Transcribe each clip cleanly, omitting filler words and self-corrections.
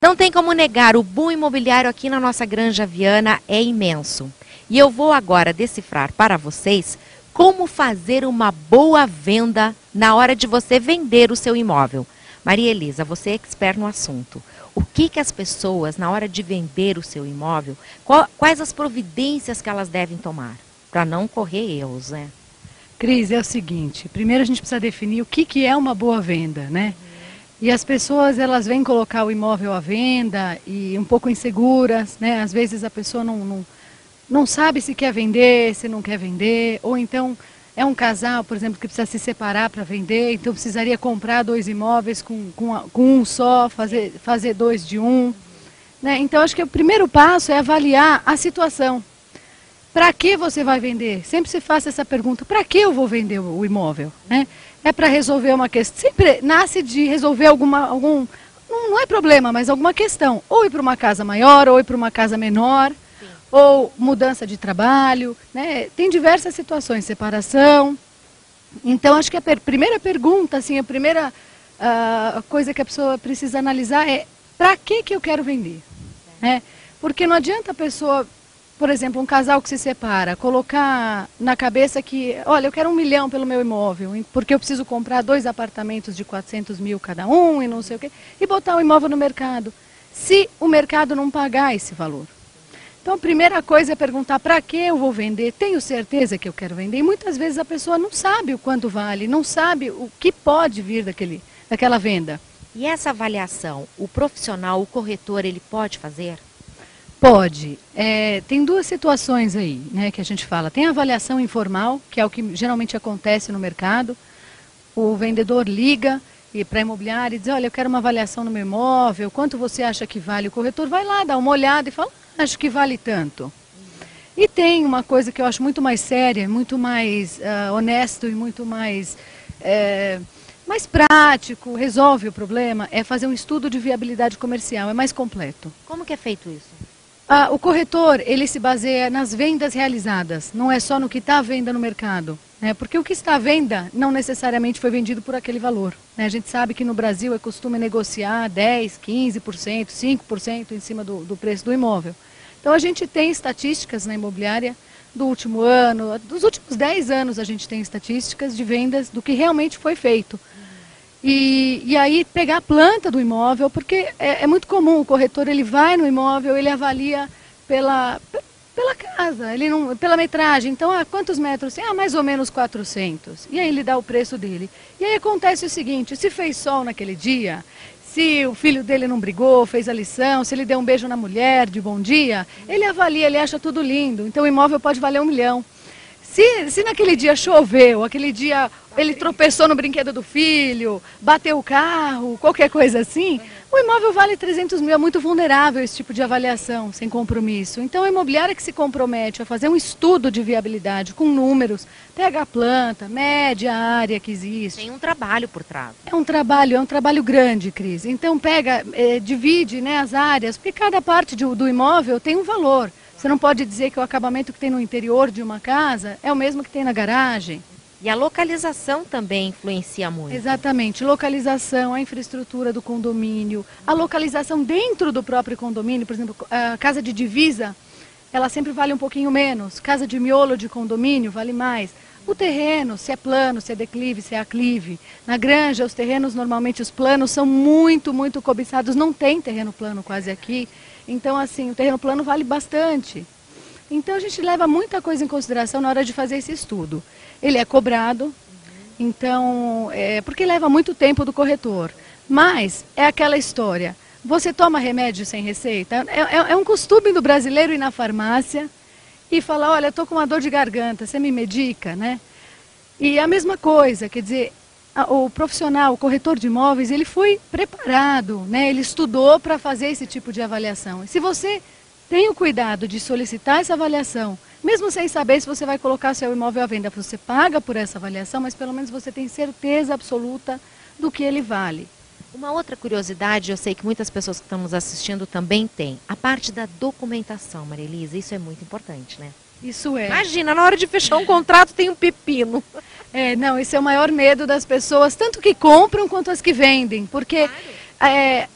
Não tem como negar, o boom imobiliário aqui na nossa Granja Viana é imenso. E eu vou agora decifrar para vocês como fazer uma boa venda na hora de você vender o seu imóvel. Maria Elisa, você é expert no assunto. O que as pessoas, na hora de vender o seu imóvel, quais as providências que elas devem tomar para não correr erros, né? Cris, é o seguinte, primeiro a gente precisa definir o que é uma boa venda, né? E as pessoas, elas vêm colocar o imóvel à venda e um pouco inseguras, né? Às vezes a pessoa não sabe se quer vender, se não quer vender, ou então é um casal, por exemplo, que precisa se separar para vender, então precisaria comprar 2 imóveis com um só, fazer 2 de um, né? Então acho que o primeiro passo é avaliar a situação. Para que você vai vender? Sempre se faça essa pergunta, para que eu vou vender o imóvel, né? É para resolver uma questão, sempre nasce de resolver não é problema, mas alguma questão. Ou ir para uma casa maior, ou ir para uma casa menor, sim, ou mudança de trabalho, né? Tem diversas situações, separação. Então, acho que a primeira pergunta, assim, a primeira coisa que a pessoa precisa analisar é para que eu quero vender, né? Porque não adianta a pessoa, por exemplo, um casal que se separa, colocar na cabeça que, olha, eu quero 1 milhão pelo meu imóvel, porque eu preciso comprar 2 apartamentos de 400 mil cada um e não sei o quê, e botar o imóvel no mercado, se o mercado não pagar esse valor. Então, a primeira coisa é perguntar para que eu vou vender, tenho certeza que eu quero vender, e muitas vezes a pessoa não sabe o quanto vale, não sabe o que pode vir daquela venda. E essa avaliação, o profissional, o corretor, ele pode fazer? Pode. Tem 2 situações aí, né, que a gente fala. Tem a avaliação informal, que é o que geralmente acontece no mercado. O vendedor liga para a imobiliária e diz, olha, eu quero uma avaliação no meu imóvel, quanto você acha que vale? O corretor vai lá, dá uma olhada e fala, acho que vale tanto. E tem uma coisa que eu acho muito mais séria, muito mais honesto e muito mais prático, resolve o problema, é fazer um estudo de viabilidade comercial, é mais completo. Como que é feito isso? O corretor, ele se baseia nas vendas realizadas, não é só no que está à venda no mercado, né? Porque o que está à venda não necessariamente foi vendido por aquele valor, né? A gente sabe que no Brasil é costume negociar 10%, 15%, 5% em cima do preço do imóvel. Então a gente tem estatísticas na imobiliária do último ano, dos últimos 10 anos a gente tem estatísticas de vendas do que realmente foi feito. E aí pegar a planta do imóvel, porque é muito comum, o corretor ele vai no imóvel, ele avalia pela casa, pela metragem. Então, quantos metros? Mais ou menos 400. E aí ele dá o preço dele. E aí acontece o seguinte, se fez sol naquele dia, se o filho dele não brigou, fez a lição, se ele deu um beijo na mulher de bom dia, ele avalia, ele acha tudo lindo. Então o imóvel pode valer 1 milhão. Se naquele dia choveu, aquele dia ele tropeçou no brinquedo do filho, bateu o carro, qualquer coisa assim, o imóvel vale 300 mil, é muito vulnerável esse tipo de avaliação, sem compromisso. Então a imobiliária que se compromete a fazer um estudo de viabilidade com números, pega a planta, mede a área que existe. Tem um trabalho por trás. É um trabalho grande, Cris. Então divide, né, as áreas, porque cada parte do imóvel tem um valor. Você não pode dizer que o acabamento que tem no interior de uma casa é o mesmo que tem na garagem. E a localização também influencia muito. Exatamente, localização, a infraestrutura do condomínio, a localização dentro do próprio condomínio, por exemplo, a casa de divisa, ela sempre vale um pouquinho menos, casa de miolo de condomínio vale mais. O terreno, se é plano, se é declive, se é aclive. Na granja, os terrenos, normalmente os planos são muito, muito cobiçados, não tem terreno plano quase aqui. Então, assim, o terreno plano vale bastante. Então, a gente leva muita coisa em consideração na hora de fazer esse estudo. Ele é cobrado, então, porque leva muito tempo do corretor. Mas é aquela história, você toma remédio sem receita? É um costume do brasileiro ir na farmácia e falar, olha, eu estou com uma dor de garganta, você me medica, né? E a mesma coisa, quer dizer, o profissional, o corretor de imóveis, ele foi preparado, né? Ele estudou para fazer esse tipo de avaliação. E se você tem o cuidado de solicitar essa avaliação, mesmo sem saber se você vai colocar seu imóvel à venda, você paga por essa avaliação, mas pelo menos você tem certeza absoluta do que ele vale. Uma outra curiosidade, eu sei que muitas pessoas que estamos assistindo também têm, a parte da documentação, Maria Elisa, isso é muito importante, né? Isso é. Imagina, na hora de fechar um contrato tem um pepino. Não, esse é o maior medo das pessoas, tanto que compram quanto as que vendem, porque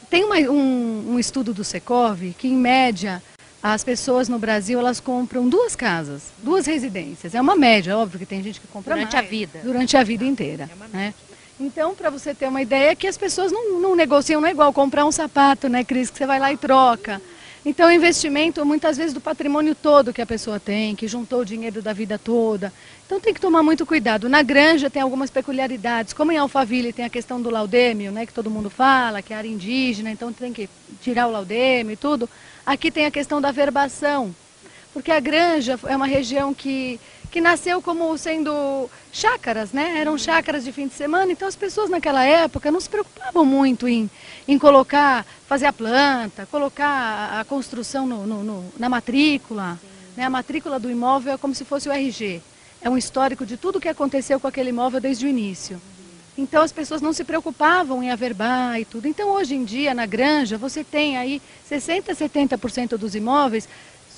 Tem um estudo do Secov que, em média, as pessoas no Brasil, elas compram 2 casas, 2 residências. É uma média, óbvio que tem gente que compra durante mais, a vida. durante a vida inteira. Né? Então, para você ter uma ideia, é que as pessoas não negociam, não é igual comprar um sapato, né, Cris, que você vai lá e troca. Então, o investimento, muitas vezes, do patrimônio todo que a pessoa tem, que juntou o dinheiro da vida toda. Então, tem que tomar muito cuidado. Na Granja tem algumas peculiaridades, como em Alphaville tem a questão do laudêmio, né, que todo mundo fala, que é área indígena, então tem que tirar o laudêmio e tudo. Aqui tem a questão da verbação, porque a Granja é uma região que nasceu como sendo chácaras, né? Eram chácaras de fim de semana, então as pessoas naquela época não se preocupavam muito em colocar, fazer a planta, colocar a construção na matrícula. Né? A matrícula do imóvel é como se fosse o RG. É um histórico de tudo o que aconteceu com aquele imóvel desde o início. Então as pessoas não se preocupavam em averbar e tudo. Então hoje em dia na Granja você tem aí 60%, 70% dos imóveis,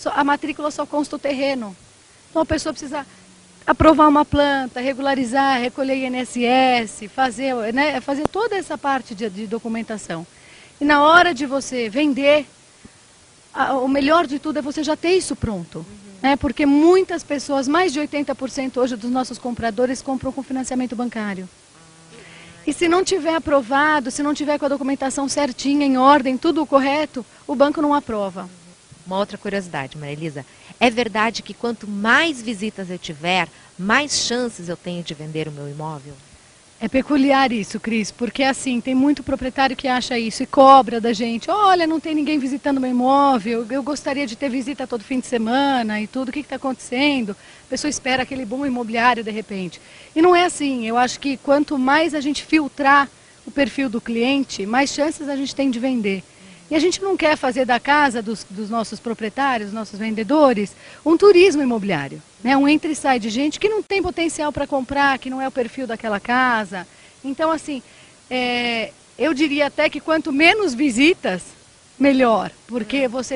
a matrícula só consta o terreno. Então a pessoa precisa aprovar uma planta, regularizar, recolher INSS, fazer toda essa parte de documentação. E na hora de você vender, o melhor de tudo é você já ter isso pronto. Né? Porque muitas pessoas, mais de 80% hoje dos nossos compradores, compram com financiamento bancário. E se não tiver aprovado, se não tiver com a documentação certinha, em ordem, tudo correto, o banco não aprova. Uma outra curiosidade, Maria Elisa, é verdade que quanto mais visitas eu tiver, mais chances eu tenho de vender o meu imóvel? É peculiar isso, Cris, porque assim, tem muito proprietário que acha isso e cobra da gente. Olha, não tem ninguém visitando meu imóvel, eu gostaria de ter visita todo fim de semana e tudo, o que está acontecendo? A pessoa espera aquele boom imobiliário de repente. E não é assim, eu acho que quanto mais a gente filtrar o perfil do cliente, mais chances a gente tem de vender. E a gente não quer fazer da casa dos nossos proprietários, dos nossos vendedores, um turismo imobiliário. Né? Um entra e sai de gente que não tem potencial para comprar, que não é o perfil daquela casa. Então, assim, eu diria até que quanto menos visitas, melhor. Porque você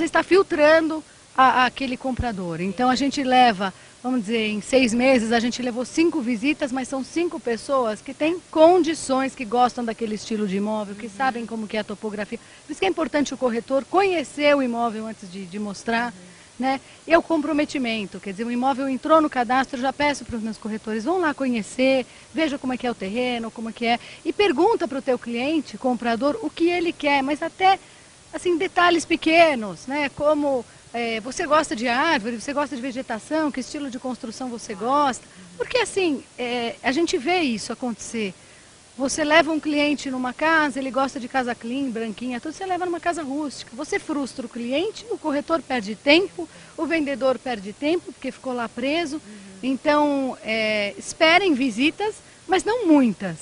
está filtrando aquele comprador. Então, a gente leva, vamos dizer, em 6 meses, a gente levou 5 visitas, mas são 5 pessoas que têm condições, que gostam daquele estilo de imóvel, que sabem como que é a topografia. Por isso que é importante o corretor conhecer o imóvel antes de mostrar. Né? E o comprometimento, quer dizer, o imóvel entrou no cadastro, eu já peço para os meus corretores, vão lá conhecer, veja como é que é o terreno, como é que é, e pergunta para o teu cliente, comprador, o que ele quer, mas até, assim, detalhes pequenos, né? Como você gosta de árvore, você gosta de vegetação, que estilo de construção você gosta, porque assim, a gente vê isso acontecer. Você leva um cliente numa casa, ele gosta de casa clean, branquinha, tudo, você leva numa casa rústica. Você frustra o cliente, o corretor perde tempo, o vendedor perde tempo, porque ficou lá preso. Então, esperem visitas, mas não muitas.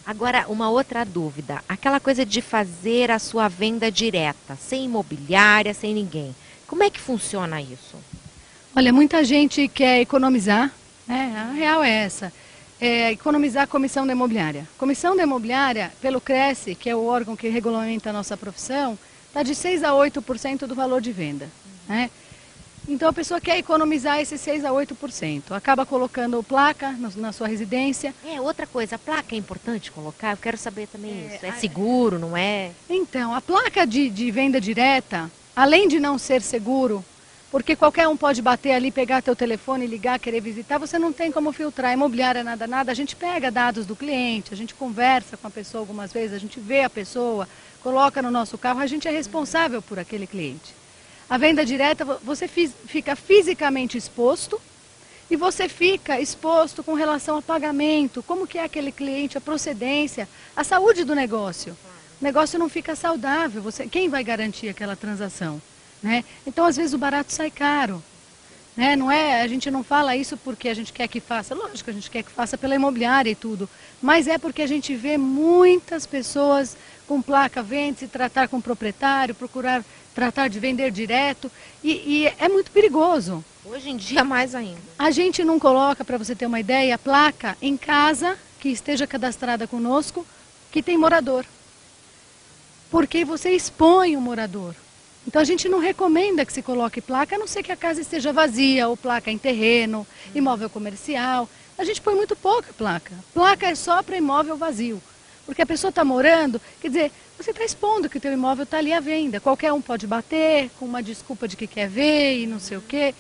Agora, uma outra dúvida. Aquela coisa de fazer a sua venda direta, sem imobiliária, sem ninguém. Como é que funciona isso? Olha, muita gente quer economizar, né? A real é essa. Economizar a comissão da imobiliária. Comissão da imobiliária, pelo Cresce, que é o órgão que regulamenta a nossa profissão, está de 6% a 8% do valor de venda. Né? Então a pessoa quer economizar esses 6% a 8%. Acaba colocando placa na sua residência. Outra coisa, a placa é importante colocar? Eu quero saber também isso. É seguro, não é? Então, a placa de venda direta, além de não ser seguro, porque qualquer um pode bater ali, pegar teu telefone, ligar, querer visitar, você não tem como filtrar. Imobiliária, nada, a gente pega dados do cliente, a gente conversa com a pessoa algumas vezes, a gente vê a pessoa, coloca no nosso carro, a gente é responsável por aquele cliente. A venda direta, você fica fisicamente exposto e você fica exposto com relação a pagamento, como que é aquele cliente, a procedência, a saúde do negócio. O negócio não fica saudável, quem vai garantir aquela transação? Né? Então, às vezes, o barato sai caro. Né? A gente não fala isso porque a gente quer que faça. Lógico, a gente quer que faça pela imobiliária e tudo. Mas é porque a gente vê muitas pessoas com placa, vende, se tratar com o proprietário, procurar tratar de vender direto. E é muito perigoso. Hoje em dia, mais ainda. A gente não coloca, para você ter uma ideia, a placa em casa que esteja cadastrada conosco, que tem morador. Porque você expõe o morador. Então a gente não recomenda que se coloque placa, a não ser que a casa esteja vazia, ou placa em terreno, imóvel comercial. A gente põe muito pouca placa. Placa é só para imóvel vazio. Porque a pessoa está morando, quer dizer, você está expondo que o teu imóvel está ali à venda. Qualquer um pode bater com uma desculpa de que quer ver e não sei o quê.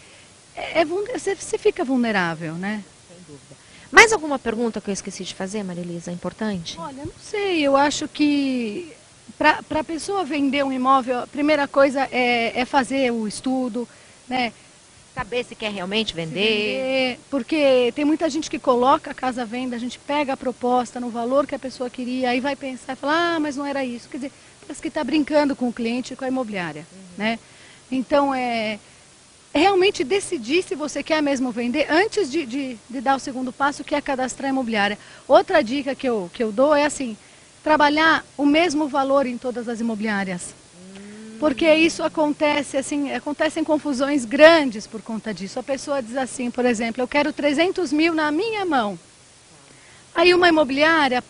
Você fica vulnerável, né? Sem dúvida. Mais alguma pergunta que eu esqueci de fazer, Marilisa, importante? Olha, não sei, eu acho que para a pessoa vender um imóvel, a primeira coisa é fazer o estudo, né? Saber se quer realmente vender. Porque tem muita gente que coloca a casa à venda, a gente pega a proposta no valor que a pessoa queria, aí vai pensar e falar, mas não era isso. Quer dizer, parece que está brincando com o cliente e com a imobiliária, né? Então, realmente decidir se você quer mesmo vender antes de dar o segundo passo, que é cadastrar a imobiliária. Outra dica que eu dou é assim, trabalhar o mesmo valor em todas as imobiliárias. Porque isso acontece, assim, acontecem confusões grandes por conta disso. A pessoa diz assim, por exemplo, eu quero 300 mil na minha mão. Aí uma imobiliária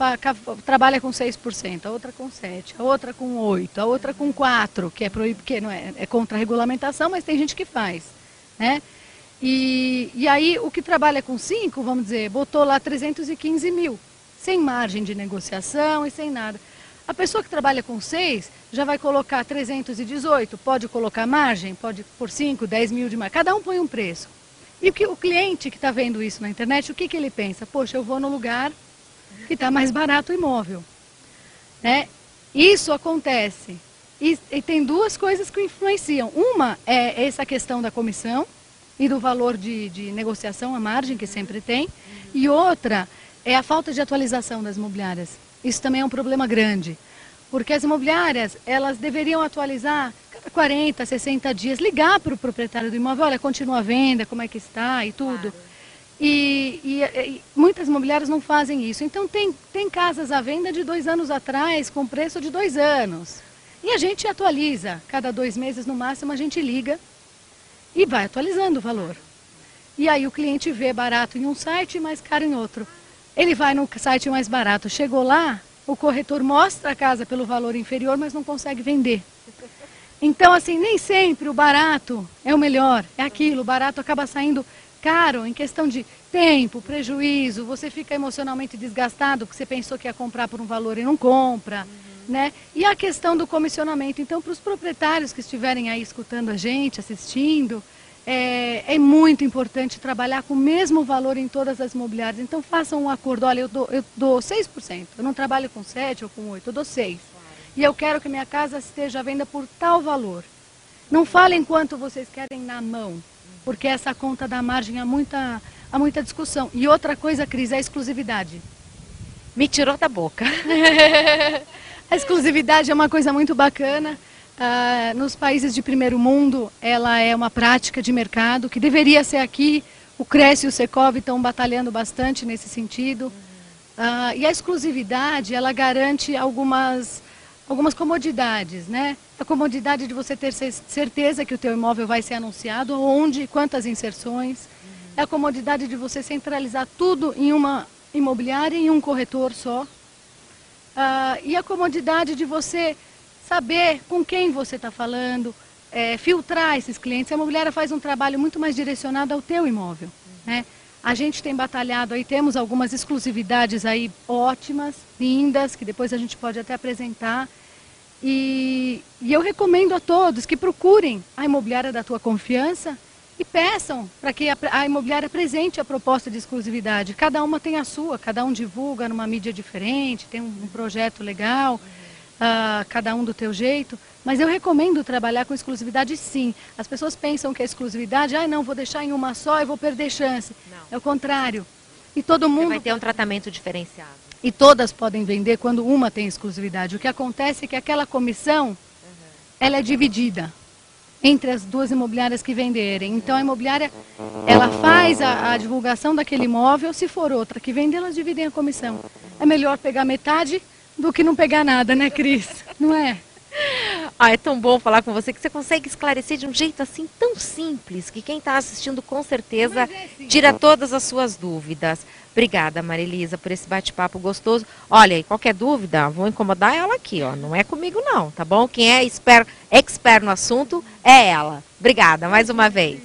trabalha com 6%, a outra com 7%, a outra com 8%, a outra com 4%, que é proibido, que não é contra a regulamentação, mas tem gente que faz, né? E aí o que trabalha com 5%, vamos dizer, botou lá 315 mil, sem margem de negociação e sem nada. A pessoa que trabalha com 6 já vai colocar 318, pode colocar margem, pode por 5, 10 mil de margem, cada um põe um preço. E o cliente que está vendo isso na internet, o que ele pensa? Poxa, eu vou no lugar que está mais barato o imóvel. Né? Isso acontece. E tem duas coisas que influenciam. Uma é essa questão da comissão e do valor de negociação, a margem que sempre tem. E outra é a falta de atualização das imobiliárias. Isso também é um problema grande, porque as imobiliárias, elas deveriam atualizar cada 40, 60 dias, ligar para o proprietário do imóvel, olha, continua a venda, como é que está e tudo. Claro. E muitas imobiliárias não fazem isso. Então tem casas à venda de 2 anos atrás, com preço de 2 anos. E a gente atualiza, cada 2 meses no máximo a gente liga e vai atualizando o valor. E aí o cliente vê barato em um site e mais caro em outro. Ele vai no site mais barato, chegou lá, o corretor mostra a casa pelo valor inferior, mas não consegue vender. Então, assim, nem sempre o barato é o melhor, é aquilo, o barato acaba saindo caro em questão de tempo, prejuízo, você fica emocionalmente desgastado porque você pensou que ia comprar por um valor e não compra, né? E a questão do comissionamento, então, para os proprietários que estiverem aí escutando a gente, assistindo, é muito importante trabalhar com o mesmo valor em todas as imobiliárias. Então façam um acordo, olha, eu dou 6%, eu não trabalho com 7% ou com 8%, eu dou 6%. E eu quero que minha casa esteja à venda por tal valor. Não falem quanto vocês querem na mão, porque essa conta da margem há muita discussão. E outra coisa, Cris, é a exclusividade. Me tirou da boca. A exclusividade é uma coisa muito bacana. Nos países de primeiro mundo, ela é uma prática de mercado que deveria ser aqui. O Cresce e o Secov estão batalhando bastante nesse sentido. E a exclusividade, ela garante algumas comodidades, né? A comodidade de você ter certeza que o teu imóvel vai ser anunciado, onde e quantas inserções. É a comodidade de você centralizar tudo em uma imobiliária, em um corretor só. E a comodidade de você saber com quem você está falando, filtrar esses clientes. A imobiliária faz um trabalho muito mais direcionado ao teu imóvel, né? A gente tem batalhado aí, temos algumas exclusividades aí ótimas, lindas, que depois a gente pode até apresentar. E eu recomendo a todos que procurem a imobiliária da tua confiança e peçam para que a imobiliária apresente a proposta de exclusividade. Cada uma tem a sua, cada um divulga numa mídia diferente, tem um projeto legal. Cada um do teu jeito, mas eu recomendo trabalhar com exclusividade sim. As pessoas pensam que a exclusividade, não, vou deixar em uma só e vou perder chance. Não. É o contrário. E todo mundo... Você vai ter um tratamento diferenciado. E todas podem vender quando uma tem exclusividade. O que acontece é que aquela comissão, ela é dividida entre as duas imobiliárias que venderem. Então a imobiliária, ela faz a divulgação daquele imóvel, se for outra que vende, elas dividem a comissão. É melhor pegar metade do que não pegar nada, né, Cris? Não é? É tão bom falar com você que você consegue esclarecer de um jeito assim tão simples que quem está assistindo com certeza tira todas as suas dúvidas. Obrigada, Marilisa, por esse bate-papo gostoso. Olha, e qualquer dúvida, vou incomodar ela aqui, ó. Não é comigo não, tá bom? Quem é expert no assunto é ela. Obrigada mais uma vez.